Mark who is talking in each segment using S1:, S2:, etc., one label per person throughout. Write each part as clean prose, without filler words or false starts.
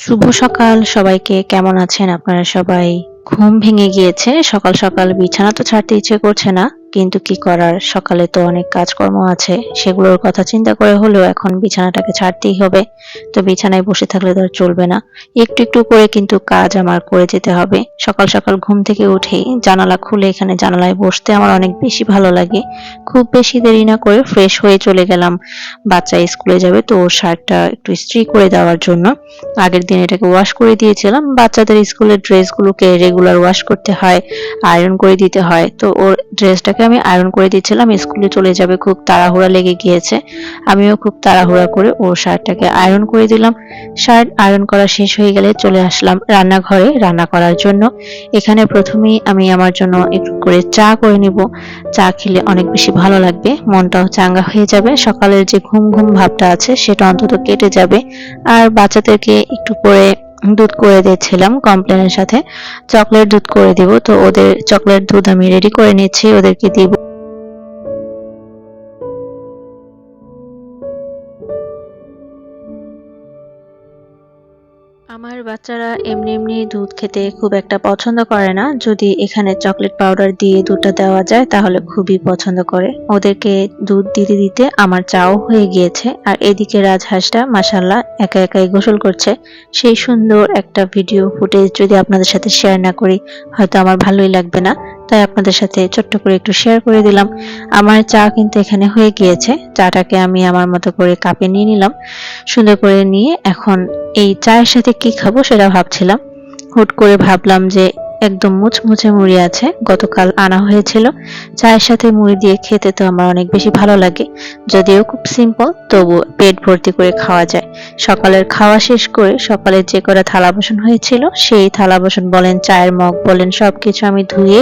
S1: শুভ সকাল সবাইকে। কেমন আছেন আপনারা সবাই? ঘুম ভেঙে গিয়েছে। সকাল সকাল বিছানা তো ছাড়তে ইচ্ছে করছে না। কিন্তু কি করার? সকালে তো অনেক কাজকর্ম আছে। সেগুলোর কথা চিন্তা করে হলেও এখন বিছানাটাকে ছাড়তেই হবে। তো বিছানায় বসে থাকলে তো আর চলবে না। একটু একটু করে কিন্তু কাজ আমার করে যেতে হবে। সকাল সকাল ঘুম থেকে উঠেই জানালা খুলে এখানে জানালায় বসতে আমার অনেক বেশি ভালো লাগে। খুব বেশি দেরি না করে ফ্রেশ হয়ে চলে গেলাম। বাচ্চা স্কুলে যাবে তো ওর শার্টটা একটু ইস্ত্রি করে দেওয়ার জন্য। আগের দিন এটাকে ওয়াশ করে দিয়েছিলাম। বাচ্চাদের স্কুলের ড্রেসগুলোকে রেগুলার ওয়াশ করতে হয়, আয়রন করে দিতে হয়। তো ওর ড্রেসটাকে আমি আয়রন করে দিচ্ছিলাম। স্কুলে চলে যাবে, খুব তাড়াহুড়া লেগে গিয়েছে। আমিও খুব তাড়াহুড়া করে ওর শার্টটাকে আয়রন করে দিলাম। শার্ট আয়রন করা শেষ হয়ে গেলে চলে আসলাম রান্নাঘরে রান্না করার জন্য। এখানে প্রথমেই আমি আমার জন্য একটু করে চা করে নিব। চা খেলে অনেক বেশি ভালো লাগবে, মনটাও চাঙ্গা হয়ে যাবে। সকালের যে ঘুম ঘুম ভাবটা আছে সেটা অন্তত কেটে যাবে। আর বাচ্চাদেরকে একটু করে দুধ করে দিয়েছিলাম কমপ্লেনের সাথে। চকলেট দুধ করে দিব, তো ওদের চকলেট দুধ আমি রেডি করে নিচ্ছি, ওদেরকে দিব। আমার বাচ্চারা এমনি এমনি দুধ খেতে খুব একটা পছন্দ করে না। যদি এখানে চকলেট পাউডার দিয়ে দুধটা দেওয়া যায় তাহলে খুবই পছন্দ করে। ওদেরকে দুধ দিতে দিতে আমার চাও হয়ে গিয়েছে। আর এদিকে রাজহাঁসটা মাশাআল্লাহ একা একাই গোসল করছে। সেই সুন্দর একটা ভিডিও ফুটেজ যদি আপনাদের সাথে শেয়ার না করি হয়তো আমার ভালোই লাগবে না। তাই আপনাদের সাথে ছোট্ট করে একটু শেয়ার করে দিলাম। আমার চা কিন্তু এখানে হয়ে গিয়েছে। চাটাকে আমি আমার মতো করে কাপে নিয়ে নিলাম। সুন্দর করে নিয়ে এখন এই চায়ের সাথে কি খাবো সেটা ভাবছিলাম। হুট করে ভাবলাম যে একদম মুচমুচে মুড়ি আছে, গতকাল আনা হয়েছিল। চায়ের সাথে মুড়ি দিয়ে খেতে তো আমার অনেক বেশি ভালো লাগে। যদিও খুব সিম্পল, তবু পেট ভর্তি করে খাওয়া যায়। সকালের খাওয়া শেষ করে সকালে যে কটা থালা বাসন হয়েছিল সেই থালা বাসন বলেন, চায়ের মগ বলেন, সবকিছু আমি ধুয়ে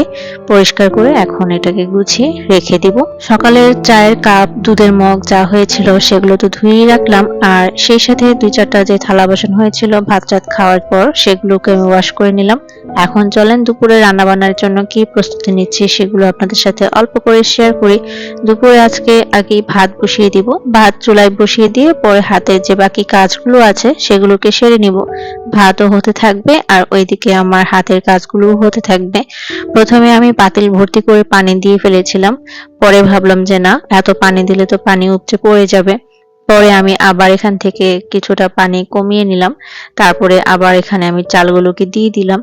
S1: পরিষ্কার করে এখন এটাকে গুছিয়ে রেখে দিব। সকালের চায়ের কাপ, দুধের মগ যা হয়েছিল সেগুলো তো ধুয়েই রাখলাম। আর সেই সাথে দুই চারটা যে থালা বাসন হয়েছিল ভাত টাত খাওয়ার পর সেগুলোকে আমি ওয়াশ করে নিলাম। এখন চলেন দুপুরে রান্না বান্নার জন্য কি প্রস্তুতি নিচ্ছি সেগুলো আপনাদের সাথে অল্প করে শেয়ার করি। দুপুরে আজকে আগে ভাত বসিয়ে দিব। ভাত চুলায় বসিয়ে দিয়ে পরে হাতের যে বাকি কাজগুলো আছে সেগুলোকে সেরে নিব। ভাতও হতে থাকবে আর ওইদিকে আমার হাতের কাজগুলো হতে থাকবে। প্রথমে আমি পাতিল ভর্তি করে পানি দিয়ে ফেলেছিলাম। পরে ভাবলাম যে না, এত পানি দিলে তো পানি উপচে পড়ে যাবে। পরে আমি আবার এখান থেকে কিছুটা পানি কমিয়ে নিলাম। তারপরে আবার এখানে আমি চালগুলোকে দিয়ে দিলাম।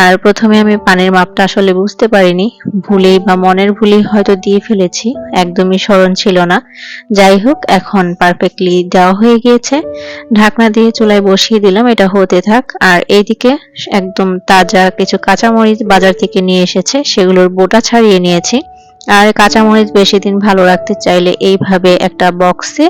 S1: আর প্রথমে আমি পানির মাপটা আসলে বুঝতে পারিনি, ভুলেই বা মনের ভুলেই হয়তো দিয়ে ফেলেছি, একদমই স্মরণ ছিল না। যাই হোক, এখন পারফেক্টলি দেওয়া হয়ে গিয়েছে। ঢাকনা দিয়ে চুলায় বসিয়ে দিলাম, এটা হতে থাক। আর এইদিকে একদম তাজা কিছু কাঁচামরিচ বাজার থেকে নিয়ে এসেছে, সেগুলোর বোটা ছাড়িয়ে নিয়েছি। আর কাঁচামরিচ বেশি দিন ভালো রাখতে চাইলে এইভাবে একটা বক্সে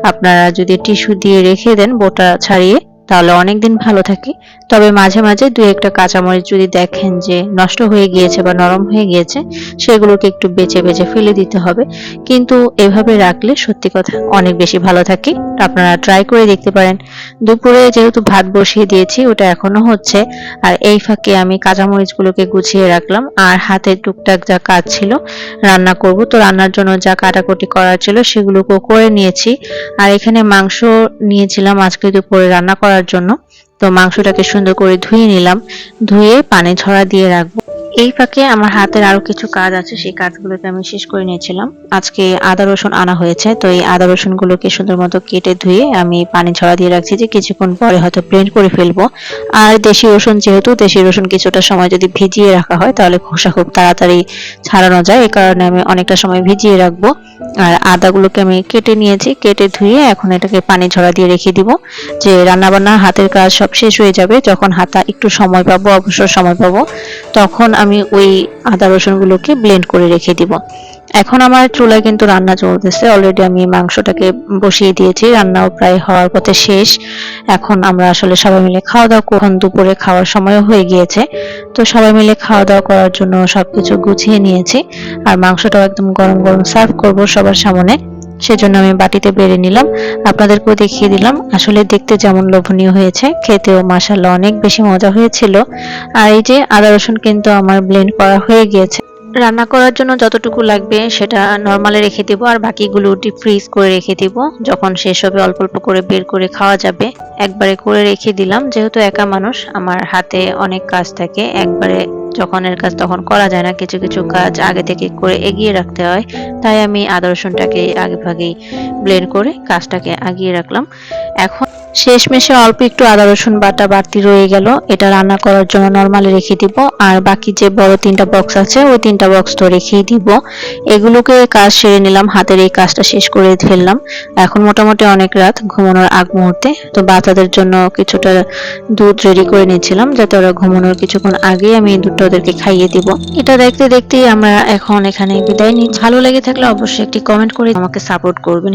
S1: আপনারা যদি টিস্যু দিয়ে রেখে দেন বোটা ছাড়িয়ে, তাহলে অনেকদিন ভালো থাকে। তবে মাঝে মাঝে দুই একটা কাঁচামরিচ যদি দেখেন যে নষ্ট হয়ে গিয়েছে বা নরম হয়ে গিয়েছে, সেগুলোকে একটু বেছে বেছে ফেলে দিতে হবে। কিন্তু এভাবে রাখলে সত্যি কথা অনেক বেশি ভালো থাকে। আপনারা ট্রাই করে দেখতে পারেন। দুপুরে যেহেতু ভাত বসিয়ে দিয়েছি, ওটা এখনো হচ্ছে। আর এই ফাঁকে আমি কাঁচামরিচগুলোকে গুছিয়ে রাখলাম। আর হাতে টুকটাক যা কাজ ছিল, রান্না করব তো রান্নার জন্য যা কাটাকুটি করার ছিল সেগুলোকেও করে নিয়েছি। আর এখানে মাংস নিয়েছিলাম আজকে দুপুরে রান্না করার জন্য। তো মাংসটাকে সুন্দর করে ধুয়ে নিলাম, ধুয়ে পানি ঝরা দিয়ে রাখবো। এই ফাঁকে আমার হাতের আরো কিছু কাজ আছে, সেই কাজগুলোকে আমি শেষ করে নিয়েছিলাম। আজকে আদা রসুন আনা হয়েছে, তো এই আদা রসুন গুলোকে সুন্দর মতো কেটে ধুয়ে আমি পানি ঝরা দিয়ে রাখছি, যে কিছুক্ষণ পরে হয়তো ব্লেন্ড করে ফেলবো। আর দেশি রসুন, যেহেতু দেশি রসুন কিছুটা সময় যদি ভিজিয়ে রাখা হয় তাহলে খোসা খুব তাড়াতাড়ি ছাড়ানো যায়, এই কারণে আমি অনেকটা সময় ভিজিয়ে রাখবো। আর আদাগুলোকে আমি কেটে নিয়েছি, কেটে ধুয়ে এখন এটাকে পানি ঝরা দিয়ে রেখে দিব। যে রান্না বান্না হাতের কাজ সব শেষ হয়ে যাবে, যখন হাতে একটু সময় পাবো, অবসর সময় পাবো, তখন আমি ওই আদা রসুন গুলোকে ব্লেন্ড করে রেখে দিব। এখন আমার চুলায় কিন্তু রান্না চলতেছে, অলরেডি আমি মাংসটাকে বসিয়ে দিয়েছি, রান্নাও প্রায় হওয়ার পথে শেষ। এখন আমরা আসলে সবাই মিলে খাওয়া দাওয়া কখন দুপুরে খাওয়ার সময়ও হয়ে গিয়েছে। তো সবাই মিলে খাওয়া দাওয়া করার জন্য সবকিছু গুছিয়ে নিয়েছি। আর মাংসটাও একদম গরম গরম সার্ভ করব সবার সামনে, সেজন্য আমি বাটিতে বেড়ে নিলাম, আপনাদেরকেও দেখিয়ে দিলাম। আসলে দেখতে যেমন লোভনীয় হয়েছে, খেতেও মাশাআল্লাহ অনেক বেশি মজা হয়েছিল। আর এই যে আদা রসুন কিন্তু আমার ব্লেন্ড করা হয়ে গিয়েছে। রান্না করার জন্য যতটুকু লাগবে সেটা নরমালে রেখে দিব, আর বাকিগুলো ডিপ ফ্রিজ করে রেখে দিব। যখন শেষ হবে অল্প অল্প করে বের করে খাওয়া যাবে। একবারে করে রেখে দিলাম, যেহেতু একা মানুষ আমার হাতে অনেক কাজ থাকে, একবারে যখনের কাজ তখন করা যায় না, কিছু কিছু কাজ আগে থেকে করে এগিয়ে রাখতে হয়। তাই আমি আদা রসুনটাকে আগে ভাগেই ব্লেন্ড করে কাজটাকে আগিয়ে রাখলাম। এখন শেষমেশে অল্প একটু আদা রসুন বাটা বাড়তি রয়ে গেল, এটা রান্না করার জন্য নরমালি রেখে দিব। আর বাকি যে বড় 3টা বক্স আছে ওই 3টা বক্স তো রেখেই দিব। এগুলোকে কাজ সেরে নিলাম, হাতের এই কাজটা শেষ করে ফেললাম। এখন মোটামুটি অনেক রাত, ঘুমানোর আগ মুহূর্তে। তো বাচ্চাদের জন্য কিছুটা দুধ রেডি করে নিয়েছিলাম, যাতে ওরা ঘুমানোর কিছুক্ষণ আগেই আমি দুধটা ওদেরকে খাইয়ে দিব। এটা দেখতে দেখতেই আমরা এখন এখানে বিদায় নিই। ভালো লেগে থাকলে অবশ্যই একটি কমেন্ট করে আমাকে সাপোর্ট করবেন।